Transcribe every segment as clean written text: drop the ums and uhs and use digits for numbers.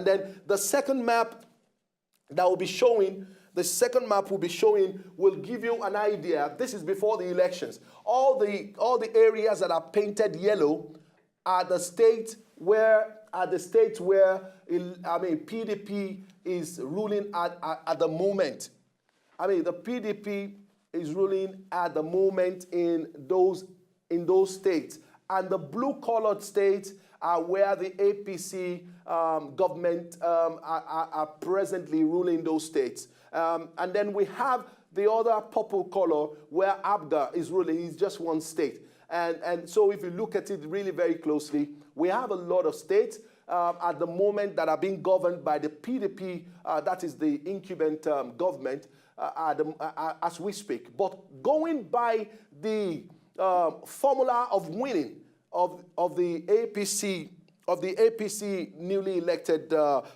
And then the second map that will be showing, will give you an idea. This is before the elections. All the areas that are painted yellow are the states where PDP is ruling at the moment. The PDP is ruling at the moment in those states. And the blue-colored states are where the APC government are presently ruling those states. And then we have the other purple color where ABGA is ruling. It's just one state. And so if you look at it really very closely, we have a lot of states at the moment that are being governed by the PDP, that is the incumbent government, as we speak. But going by the formula of winning of the APC newly elected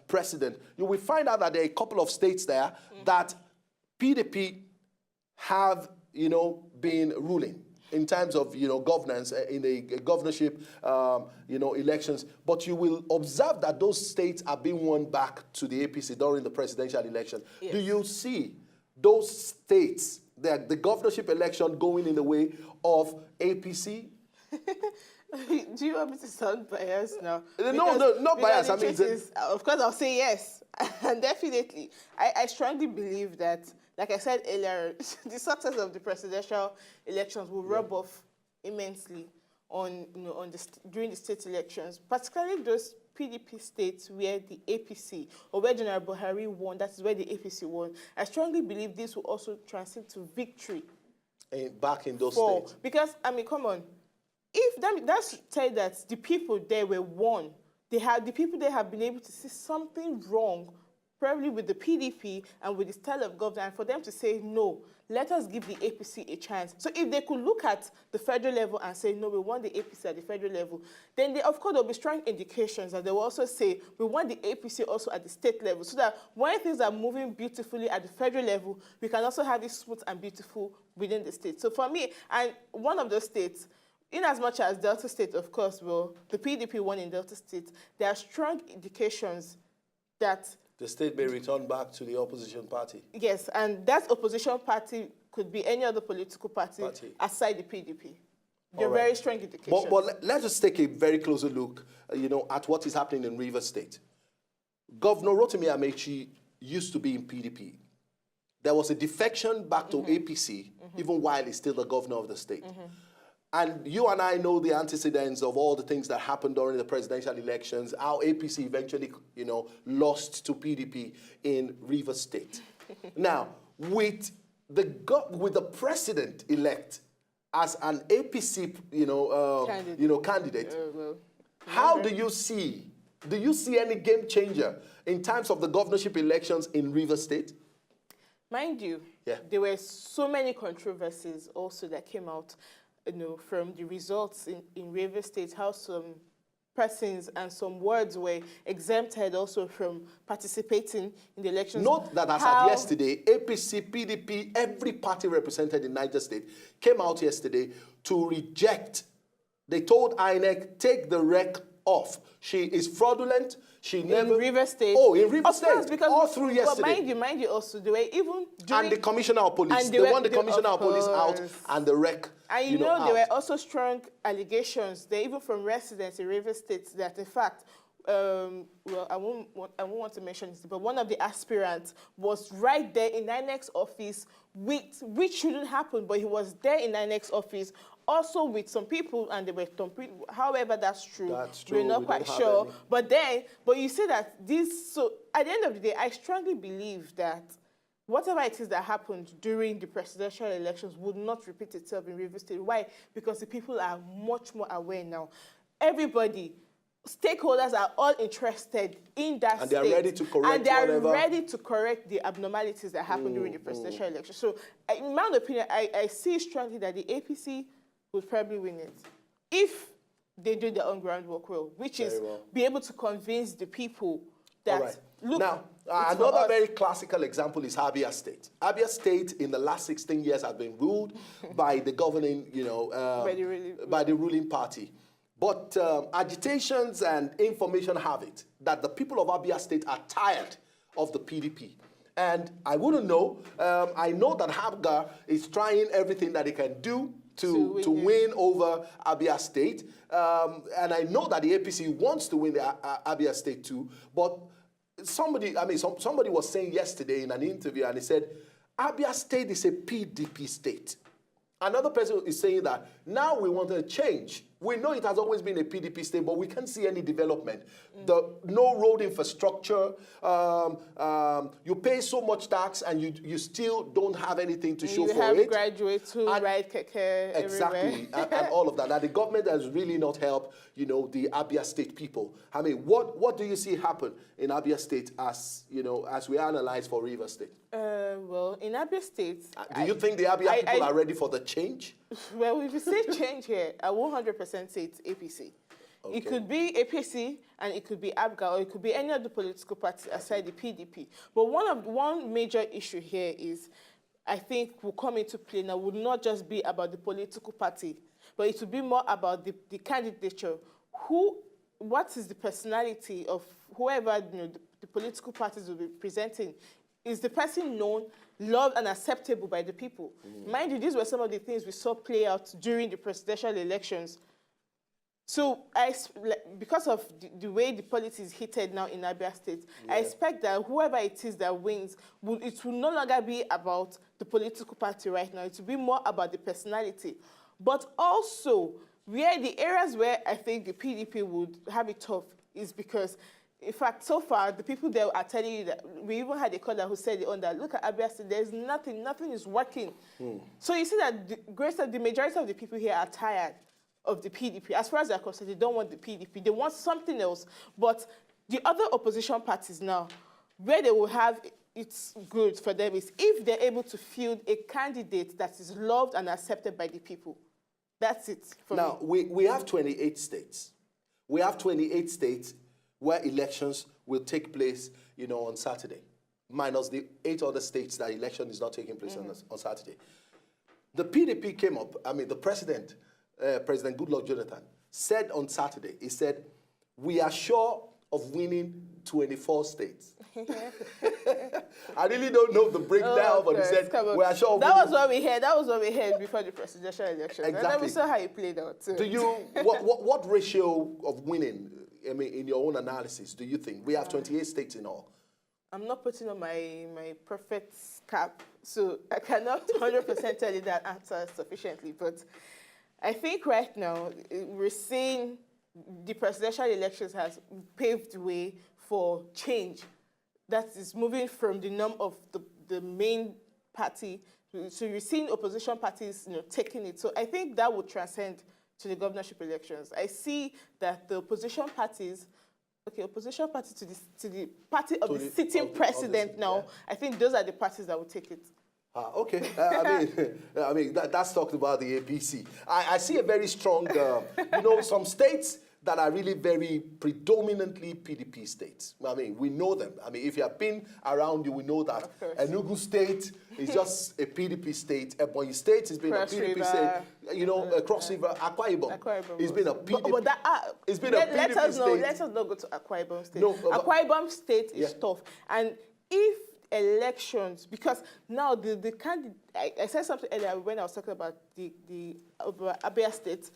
president, you will find out that there are a couple of states there that PDP have, been ruling in terms of, governance in the governorship, elections. But you will observe that those states are being won back to the APC during the presidential election. Yes. Do you see those states, the governorship election, going in the way of APC? Do you want me to sound biased now? No, not biased. Of course, I'll say yes. And definitely, I strongly believe that, like I said earlier, the success of the presidential elections will rub off immensely on, during the state elections, particularly those PDP states where the APC, or where General Buhari won, that is where the APC won. I strongly believe this will also translate to victory. Back in those states. Because, come on, if that's tell that the people there were won, the people there have been able to see something wrong, probably with the PDP and with the style of government, and for them to say, no, let us give the APC a chance. So if they could look at the federal level and say, no, we want the APC at the federal level, then of course, there will be strong indications that they will also say, we want the APC also at the state level, so that when things are moving beautifully at the federal level, we can also have it smooth and beautiful within the state. So for me, and one of those states, in as much as Delta State, of course, the PDP won in Delta State, there are strong indications that the state may return back to the opposition party. Yes, and that opposition party could be any other political party. Aside the PDP. There are very strong indications. But let us take a very closer look, at what is happening in Rivers State. Governor Rotimi Amechi used to be in PDP. There was a defection back to APC, even while he's still the governor of the state. And you and I know the antecedents of all the things that happened during the presidential elections, how APC eventually, lost to PDP in Rivers State. Now, with the president-elect as an APC, candidate, how do you see any game changer in terms of the governorship elections in Rivers State? Mind you, there were so many controversies also that came out from the results in Rivers State, how some persons and some words were exempted also from participating in the elections. Note that as of yesterday, APC, PDP, every party represented in Niger State came out yesterday to reject. They told INEC, take the rec off. She is fraudulent. She never... In Rivers State. Oh, in Rivers State. Course, because all through yesterday. But mind you also, they were even during... And the Commissioner of Police. They want the Commissioner of Police out and the rec, and there were also strong allegations, even from residents in Rivers State, that in fact, I won't want to mention this, but one of the aspirants was right there in INEC's office, which shouldn't happen, but he was there in INEC's office, also with some people, and they were however that's true. We're not quite sure. But you see that so at the end of the day, I strongly believe that whatever it is that happened during the presidential elections would not repeat itself in Rivers State. Why? Because the people are much more aware now. Everybody, stakeholders are all interested in that and state. And they are ready to correct And they are ready to correct the abnormalities that happened during the presidential election. So in my opinion, I see strongly that the APC would probably win it if they do their own groundwork well, which is be able to convince the people that, look, now, another very classical example is Abia State. Abia State in the last 16 years has been ruled by the governing, by the ruling party. But agitations and information have it that the people of Abia State are tired of the PDP. And I wouldn't know. I know that Habga is trying everything that he can do to win over Abia State. And I know that the APC wants to win the Abia State too. But somebody was saying yesterday in an interview, and he said, Abia State is a PDP state. Another person is saying that now we want a change. We know it has always been a PDP state, but we can't see any development. No road infrastructure. You pay so much tax, and you still don't have anything to show for it. You have graduates who ride keke exactly, and all of that. Now the government has really not helped, the Abia State people. I mean, what do you see happen in Abia State as we analyze for Rivers State? Well, in Abia State, do you think the Abia people are ready for the change? Well, if you say change here, I 100% say it's APC. Okay. It could be APC, and it could be ABGA, or it could be any other political party aside the PDP. But one major issue here is, I think, will come into play now, would not just be about the political party, but it would be more about the candidature. What is the personality of whoever the political parties will be presenting? Is the person known, loved, and acceptable by the people? Mind you, these were some of the things we saw play out during the presidential elections. So, because of the way the politics is heated now in Abia State, I expect that whoever it is that wins, it will no longer be about the political party right now. It will be more about the personality. But also, the areas where I think the PDP would have it tough is because, in fact, so far, the people there are telling you that, we even had a caller who said that, look at Abia State, there's nothing is working. So you see that the majority of the people here are tired of the PDP. As far as they're concerned, they don't want the PDP. They want something else. But the other opposition parties now, where they will have it's good for them is if they're able to field a candidate that is loved and accepted by the people. That's it for me. Now, we have 28 states. We have 28 states where elections will take place, on Saturday, minus the 8 other states that election is not taking place on Saturday. The PDP came up, the president, President Goodluck Jonathan, said on Saturday, he said, we are sure of winning 24 states. I really don't know the breakdown, but he said, we are sure of winning. That was what we heard. That was what we heard before the presidential election. Exactly. And then we saw how it played out. Do you, what ratio of winning, in your own analysis, do you think? We have 28 states in all. I'm not putting on my perfect cap, so I cannot 100% tell you that answer sufficiently. But I think right now, we're seeing the presidential elections has paved the way for change. That is moving from the norm of the main party. So you're seeing opposition parties taking it. So I think that would transcend to the governorship elections. I see that the opposition parties, opposition party to the party of the sitting president now, I think those are the parties that will take it. Okay. That's talked about the APC. I see a very strong, some states that are really very predominantly PDP states. We know them. If you have been around, you will know that Enugu State is just a PDP state. Ebonyi State has been a PDP state. Cross River, Akwa Ibom. It's been a PDP. It's been a PDP state. Let us not go to Akwa Ibom State. No, Akwa Ibom State is tough. And if elections, because now the candidate, I said something earlier when I was talking about the Abia State,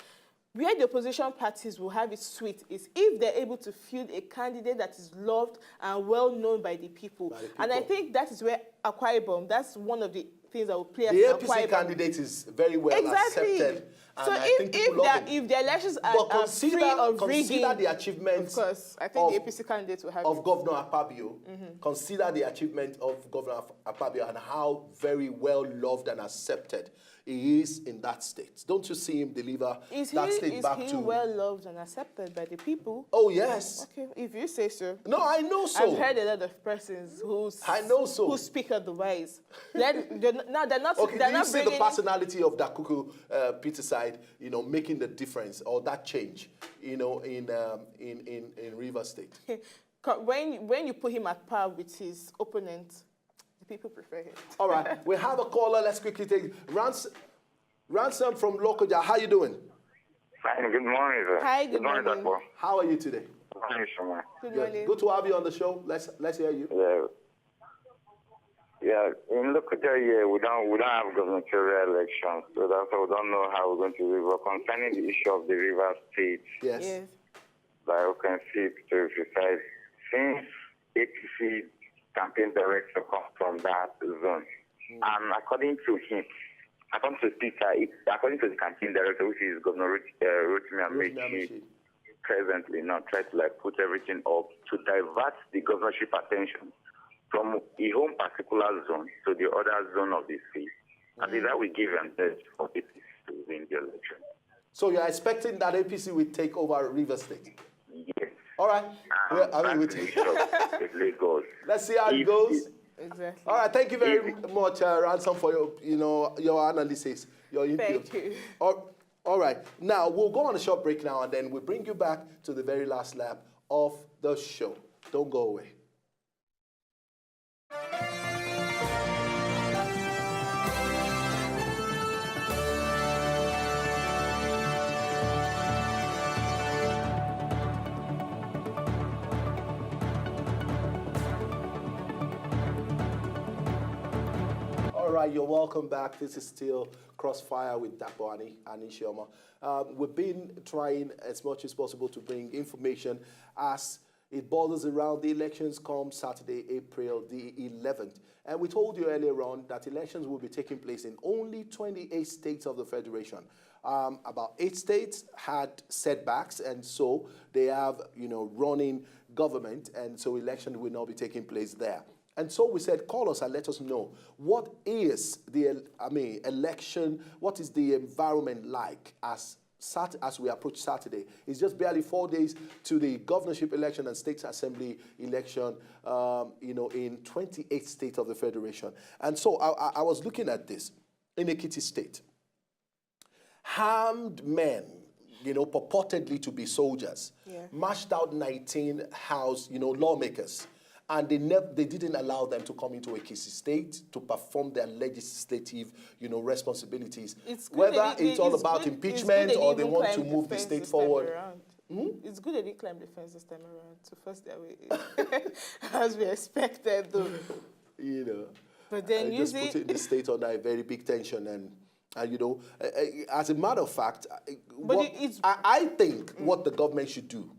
where the opposition parties will have it sweet is if they're able to field a candidate that is loved and well known by the people. And I think that is where Akwa Ibom, that's one of the things that will play as the APC candidate is very well accepted. So if the elections are free of rigging, consider the achievement. Of course, I think the APC candidate will have of Governor Akpabio. Consider the achievement of Governor Akpabio and how very well loved and accepted he is in that state. Don't you see him deliver that state back to... Is he well loved and accepted by the people? Oh, yes. Okay, if you say so. No, I know so. I've heard a lot of persons who speak otherwise. They're not... Okay, do you see the personality of Dakuku Peter side, making the difference or that change, in Rivers State? When you put him at par with his opponent, people prefer him. All right, we have a caller. Let's quickly take Ransom from Lokoja. How you doing? Fine, good morning, sir. Hi, good morning, morning. Dr. How are you today? Good morning, Shoma. Good Good. morning. Good to have you on the show. Let's hear you. Yeah, in local area, we don't have gubernatorial elections, so that's why we don't know how we're going to do. But concerning the issue of the River State, Yes. Yes. that we can see to decide, since APC campaign director comes from that zone, and according to him, according to Peter, according to the campaign director, which is Governor Rotimi Amechi, presently now try to put everything up to divert the governorship attention from his own particular zone to the other zone of the state. And that will give an edge for APC to win the election. So you're expecting that APC will take over River State? Yes. All right. Lagos. Let's see how it goes. Exactly. All right. Thank you very much, Ransom, for your analysis, your input. Thank you. All right. Now we'll go on a short break now, and then we'll bring you back to the very last lap of the show. Don't go away. All right, you're welcome back. This is still Crossfire with Dapo and Ishoma. We've been trying as much as possible to bring information as it borders around the elections come Saturday, April the 11th. And we told you earlier on that elections will be taking place in only 28 states of the Federation. About 8 states had setbacks, and so they have, running government, and so election will not be taking place there. And so we said, call us and let us know what is the election, what is the environment like as we approach Saturday. It's just barely 4 days to the governorship election and state assembly election, in 28 states of the Federation. And so I was looking at this in Ekiti State. Armed men, purportedly to be soldiers, marched out 19 House, lawmakers. And they didn't allow them to come into Ekiti State to perform their legislative, responsibilities. Whether it's all about impeachment or they want to move the state forward. It's good they didn't climb the fence this time around to force their way in, as we expected, though. But then just putting the state under a very big tension, and as a matter of fact, I think what the government should do.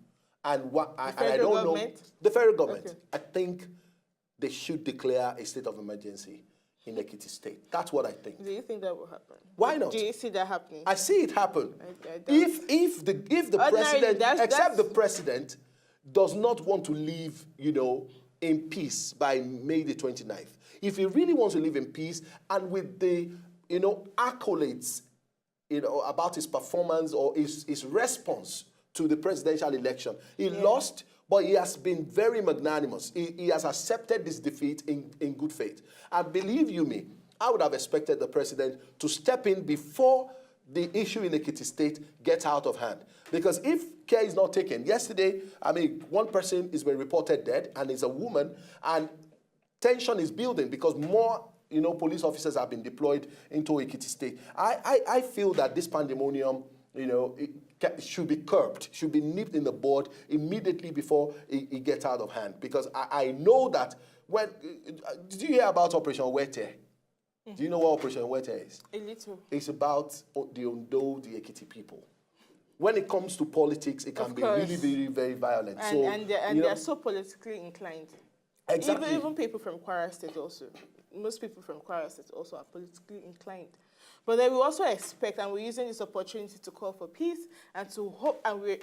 And I don't know the federal government. Okay. I think they should declare a state of emergency in Ekiti State. That's what I think. Do you think that will happen? Why not? Do you see that happening? I see it happen. If the president, except the president, does not want to live, in peace by May the 29th. If he really wants to live in peace and with the, accolades, about his performance or his response to the presidential election. He lost, but he has been very magnanimous. He has accepted this defeat in good faith. And believe you me, I would have expected the president to step in before the issue in Ekiti State gets out of hand. Because if care is not taken, yesterday, one person is been reported dead, and it's a woman, and tension is building because more police officers have been deployed into Ekiti State. I feel that this pandemonium, it should be curbed, should be nipped in the bud immediately before it gets out of hand. Because I know that did you hear about Operation Wete? Do you know what Operation Wete is? A little. It's about the Ondo, the Ekiti people. When it comes to politics, it can be really, very, very violent. And they're so politically inclined. Exactly. Even people from Kwara State also. Most people from Kwara State also are politically inclined. But then we also expect, and we're using this opportunity to call for peace and to hope, and we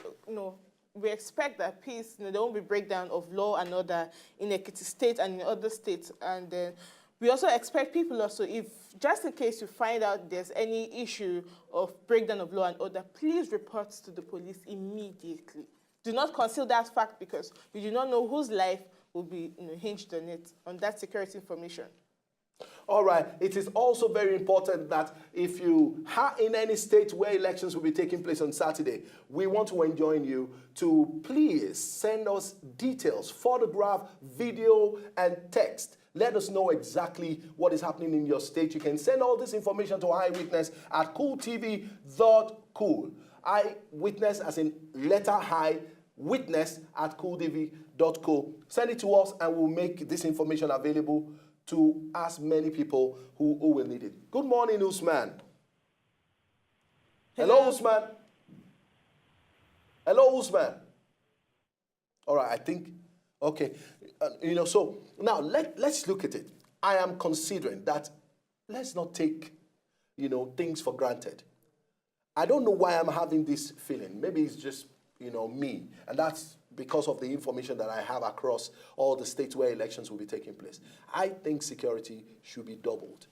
expect that peace, there won't be breakdown of law and order in Ekiti State and in other states. And then we also expect people also, if just in case you find out there's any issue of breakdown of law and order, please report to the police immediately. Do not conceal that fact because you do not know whose life will be hinged on it, on that security information. All right. It is also very important that if you are in any state where elections will be taking place on Saturday, we want to enjoin you to please send us details, photograph, video, and text. Let us know exactly what is happening in your state. You can send all this information to Eyewitness at cooltv.cool. eyewitness as in letter I, witness at cooltv.co. Send it to us and we'll make this information available to as many people who will need it. Good morning, Usman. Hello, Usman. Hello, Usman. All right, I think, okay. So now let's look at it. I am considering that let's not take, things for granted. I don't know why I'm having this feeling. Maybe it's just, me. And that's because of the information that I have across all the states where elections will be taking place. I think security should be doubled.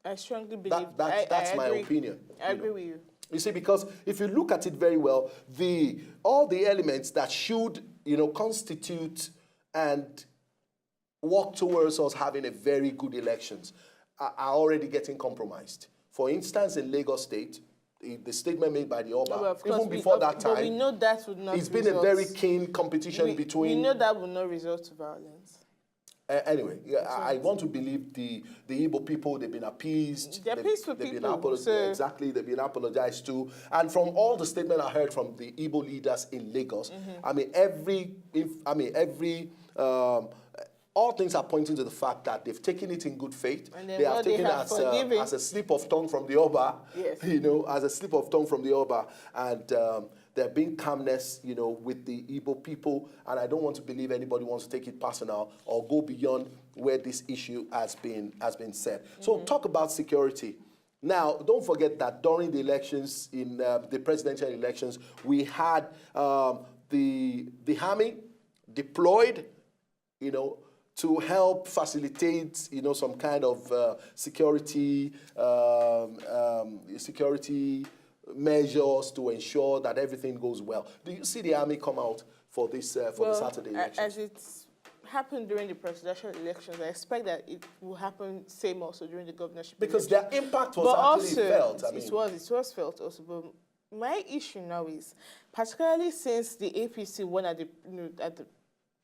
I strongly believe that's my opinion. I agree with you. You see, because if you look at it very well, all the elements that should, constitute and work towards us having a very good elections are already getting compromised. For instance, in Lagos State, the statement made by the Oba, even before that time, but we know that would not it's been a very keen competition between... We know that will not result to violence. Anyway, I want to believe the Igbo people, they've been appeased. They're peaceful people. Exactly, they've been apologized to. And from all the statement I heard from the Igbo leaders in Lagos, all things are pointing to the fact that they've taken it in good faith. They have taken it as a slip of tongue from the Oba, yes. As a slip of tongue from the Oba. And there being calmness, with the Igbo people. And I don't want to believe anybody wants to take it personal or go beyond where this issue has been said. So talk about security. Now, don't forget that during the elections, in the presidential elections, we had the army deployed, to help facilitate, some kind of security measures to ensure that everything goes well. Do you see the army come out for this the Saturday elections? As it's happened during the presidential elections, I expect that it will happen same also during the governorship. Because elections. their impact was actually felt. It was felt also. But my issue now is, particularly since the APC won at the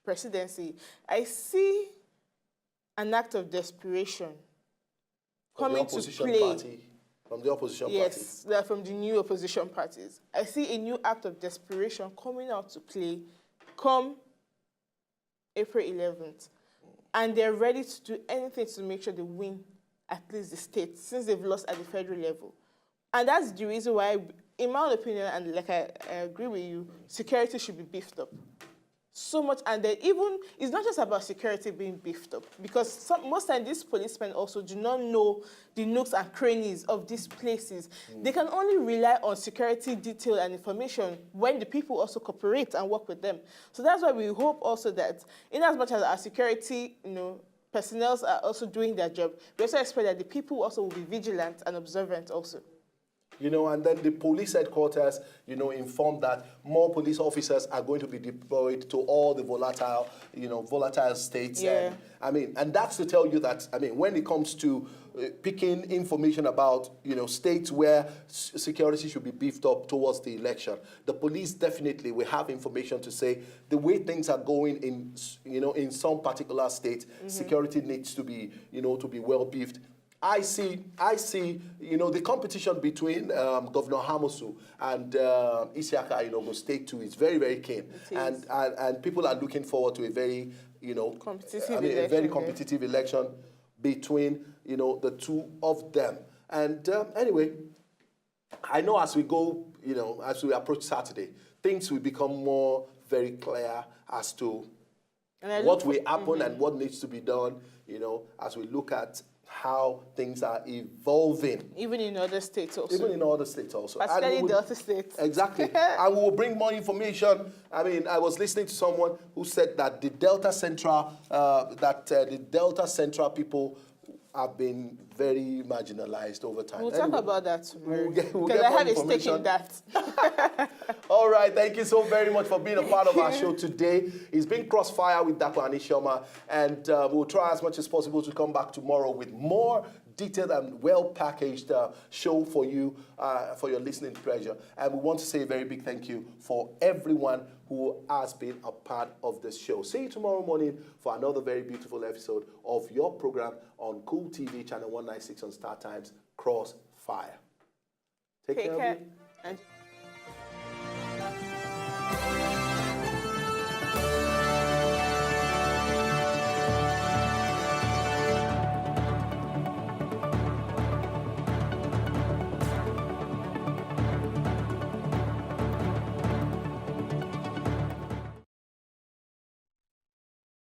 presidency, I see an act of desperation coming to play. From the opposition party? Yes, from the new opposition parties. I see a new act of desperation coming out to play come April 11th. And they're ready to do anything to make sure they win at least the state, since they've lost at the federal level. And that's the reason why, in my own opinion, and like I agree with you, security should be beefed up. So much, and then even, it's not just about security being beefed up, because most times these policemen also do not know the nooks and crannies of these places. They can only rely on security detail and information when the people also cooperate and work with them. So that's why we hope also that, in as much as our security, personnel are also doing their job, we also expect that the people also will be vigilant and observant also. And then the police headquarters, informed that more police officers are going to be deployed to all the volatile states. Yeah. And that's to tell you that, when it comes to picking information about, states where security should be beefed up towards the election, the police definitely will have information to say the way things are going in some particular states, security needs to be, to be well beefed. I see, the competition between Governor Hamosu and Isiaka in Ogun State too is very, very keen. And people are looking forward to a very, competitive election between, the two of them. And anyway, I know as we go, as we approach Saturday, things will become more very clear as to what will happen and what needs to be done, as we look at how things are evolving. Even in other states also. Particularly in the other states. Exactly. And we will bring more information. I was listening to someone who said that the Delta Central people have been very marginalized over time. We'll talk about that tomorrow. Because I have a stake in that. All right, thank you so very much for being a part of our show today. It's been Crossfire with Dapo Anishoma, and we'll try as much as possible to come back tomorrow with more detailed and well-packaged show for you, for your listening pleasure. And we want to say a very big thank you for everyone who has been a part of this show. See you tomorrow morning for another very beautiful episode of your program on Cool TV, channel 196 on Star Times, Crossfire. Take care. you.